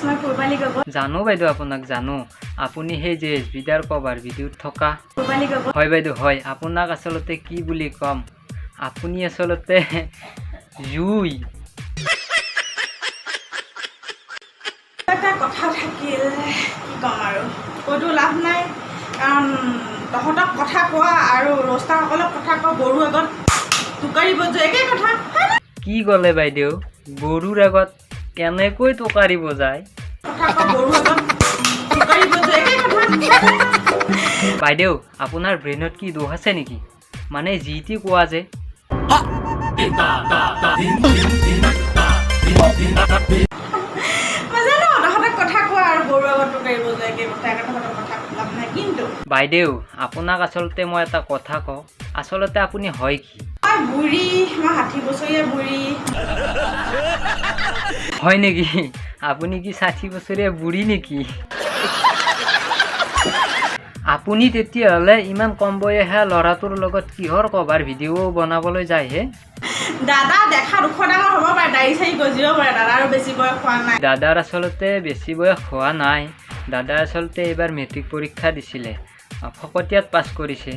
মই পূৰ্বালী গগৈ জানো বাইদেউ আপোনাক জানো আপুনি সেই যে এছবিডাৰ কভাৰ ভিডিঅ'ত থকা পূৰ্বালী গগৈ হয় বাইদেউ হয় আপোনাক আচলতে কি বুলি ক'ম আপুনি আচলতে জুই এটা কথা থাকিল কি ক'ম আৰু কৈতো লাভ নাই কাৰণ তহঁতক কথা কোৱা আৰু ৰস্তাসকলক কথা কোৱা গৰুৰ আগত টোকাৰিব যে একেই কথা কি ক'লে বাইদেউ গৰুৰ আগত কেনেকৈ টোকাৰিব যায় কথা কোৱা গৰুৰ আগত টোকাৰিব যে একেই কথা বাইদেউ আপোনাৰ ব্ৰেইনত কি দোষ আছে নেকি মানে যি টি কোৱা যে নাজানো তহঁতক কথা কোৱা আৰু গৰুৰ আগত টোকাৰিব যে একেই কথা তহঁতক কথা লাভ নাই কিন্তু বাইদেউ আপোনাক আচলতে মই এটা কথা কওঁ আচলতে আপুনি হয় কি মই বুঢ়ী মই 60 বছৰীয়া বুঢ়ী হয় নেকি আপুনি কি 60 বছৰীয়া বুঢ়ী নেকি আপুনি তেতিয়াহ'লে ইমান কম বয়সীয়া ল'ৰাটোৰ লগত কিহৰ কভাৰ ভিডিঅ' বনাবলৈ যায় হে দাদা দেখাত ওখ ডাঙৰ হ'ব পাৰে দাড়ি চাৰি গজিব পাৰে দাদাৰো বেছি বয়স হোৱা নাই দাদাৰ আচলতে বেছি বয়স হোৱা নাই দাদা আচলতে এইবাৰ মেট্ৰিক পৰীক্ষা দিছিলে ফকতীয়াত পাছ কৰিছে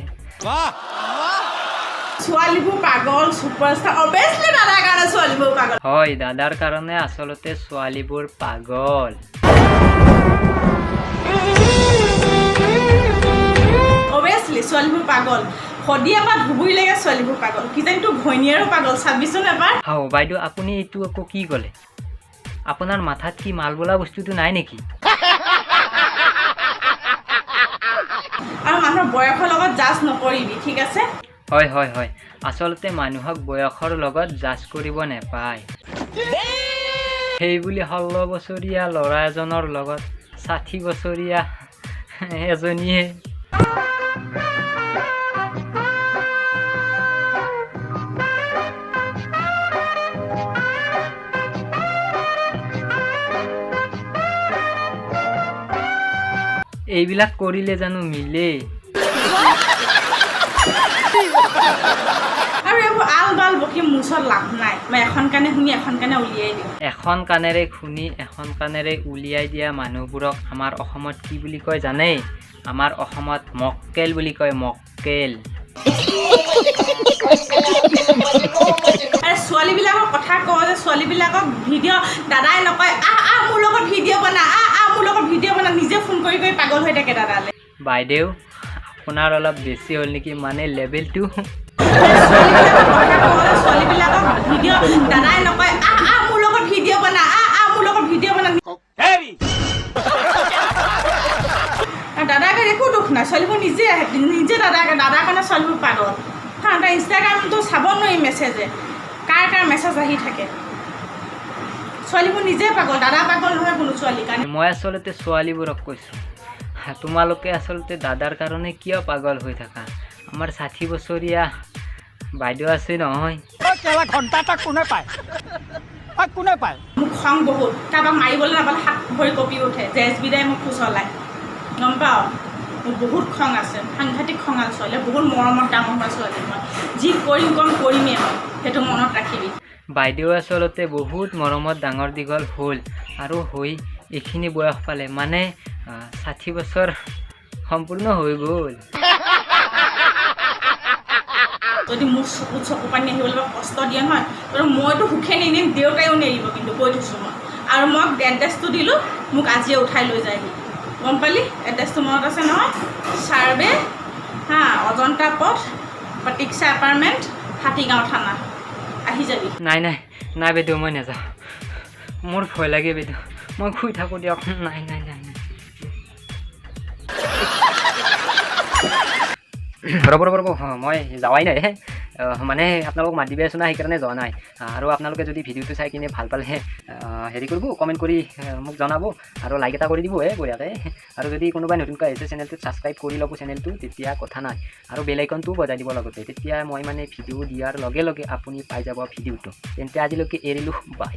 ছোৱালীবোৰ পাগল ছুপাৰষ্টাৰ অবভিয়াছলি দাদাৰ কাৰণে ছোৱালীবোৰ পাগল হয় দাদাৰ কাৰণে আচলতে ছোৱালীবোৰ পাগল অবভিয়াছলি ছোৱালীবোৰ পাগল সদিয়া পৰা ধুবুৰীলৈকে ছোৱালীবোৰ পাগল কিজানিতো ঘৈণীয়েৰো পাগল চাবিচোন এবাৰ হাও বাইদেউ আপুনি এইটো আকৌ কি ক'লে আপোনাৰ মাথাত কি মাল বোলা বস্তুটো নাই নেকি আৰু মানুহৰ বয়সৰ লগত জাজ নকৰিবি ঠিক আছে হয় হয় হয় আচলতে মানুহক বয়সৰ লগত জাজ কৰিব নেপায় সেই বুলি 16 বছৰীয়া ল'ৰা এজনৰ লগত 60 বছৰীয়া এজনীয়ে এইবিলাক কৰিলে জানো মিলে আৰু এইবোৰ আল বাল বকি মোৰ ওচৰত লাভ নাই মই এখন কাণে শুনি এখন কাণে উলিয়াই দিওঁ এখন কাণেৰে শুনি এখন কাণেৰে উলিয়াই দিয়া মানুহবোৰক আমাৰ অসমত কি বুলি কয় জানে আমাৰ অসমত মক্কেল বুলি কয় মক্কেল ছোৱালীবিলাকৰ কথা কওঁ যে ছোৱালীবিলাকক ভিডিঅ' দাদাই নকয় মোৰ লগত ভিডিঅ' বনা মোৰ লগত ভিডিঅ' বনা নিজে ফোন কৰি কৰি পাগল হৈ থাকে দাদালে বাইদেউ আপোনাৰ অলপ বেছি হ'ল নেকি মানে লেভেলটো ছোৱালীবিলাকক ভিডিঅ' দাদাই নকয় মোৰ লগত ভিডিঅ' বনা মোৰ লগত ভিডিঅ' বনা দাদাকে একো দুখ নাই ছোৱালীবোৰ নিজে আহে নিজে দাদাৰ কাৰণে ছোৱালীবোৰ পাগল হা তাৰ ইনষ্টাগ্ৰামটো চাব নোৱাৰি মেছেজে কাৰ মেছেজ আহি থাকে ছোৱালীবোৰ নিজে পাগল দাদা পাগল নহয় কোনো ছোৱালীৰ কাৰণে মই আচলতে ছোৱালীবোৰক কৈছোঁ তোমালোকে আচলতে দাদাৰ কাৰণে কিয় পাগল হৈ থাকা আমাৰ 60 বছৰীয়া বাইদেউ আছে নহয় মোক খং বহুত কাৰোবাক মাৰিবলৈ নাপালে হাত ভৰি কঁপি উঠে যে এছবিদাই মোক ফুচলায় গম পাওঁ মোৰ বহুত খং আছে সাংঘাতিক খঙাল ছোৱালী বহুত মৰমত ডাঙৰ হোৱা ছোৱালী মই যি কৰিম কৰিমেই মই সেইটো মনত ৰাখিবি বাইদেউ আচলতে বহুত মৰমত ডাঙৰ দীঘল হ'ল আৰু হৈ এইখিনি বয়স পালে মানে 60 বছৰ সম্পূৰ্ণ হৈ গ'ল যদি মোৰ চকু পানী আহিবলৈ কষ্ট দিয়ে নহয় আৰু মইতো সুখে নিদিম দেউতাইও নেৰিব কিন্তু কৈ দিছোঁ মই আৰু মই এড্ৰেছটো দিলোঁ মোক আজিয়ে উঠাই লৈ যায়হি গম পালি এড্ৰেছটো মনত আছে নহয় চাৰ্ভে অজন্তা পথ প্ৰতীক্ষা এপাৰ্টমেণ্ট হাতীগাঁও থানা আহি যাবি নাই নাই নাই বাইদেউ মই নাযাওঁ মোৰ ভয় লাগে বাইদেউ মই শুই থাকোঁ দিয়ক নাই নাই নাই নাই ৰ'ব মই যাৱাই নাই মানে আপোনালোকক মাতিব আছোঁ না সেইকাৰণে যোৱা নাই আৰু আপোনালোকে যদি ভিডিঅ'টো চাই কিনে ভাল পালে হেৰি কৰিব কমেণ্ট কৰি মোক জনাব আৰু লাইক এটা কৰি দিব বঢ়িয়াকৈ আৰু যদি কোনোবাই নতুনকৈ আহিছে চেনেলটোত ছাবস্ক্ৰাইব কৰি ল'ব চেনেলটো তেতিয়া কথা নাই আৰু বেল আইকনটোও বজাই দিব লগতে তেতিয়া মই মানে ভিডিঅ' দিয়াৰ লগে লগে আপুনি পাই যাব ভিডিঅ'টো তেন্তে আজিলৈকে এৰিলোঁ বাই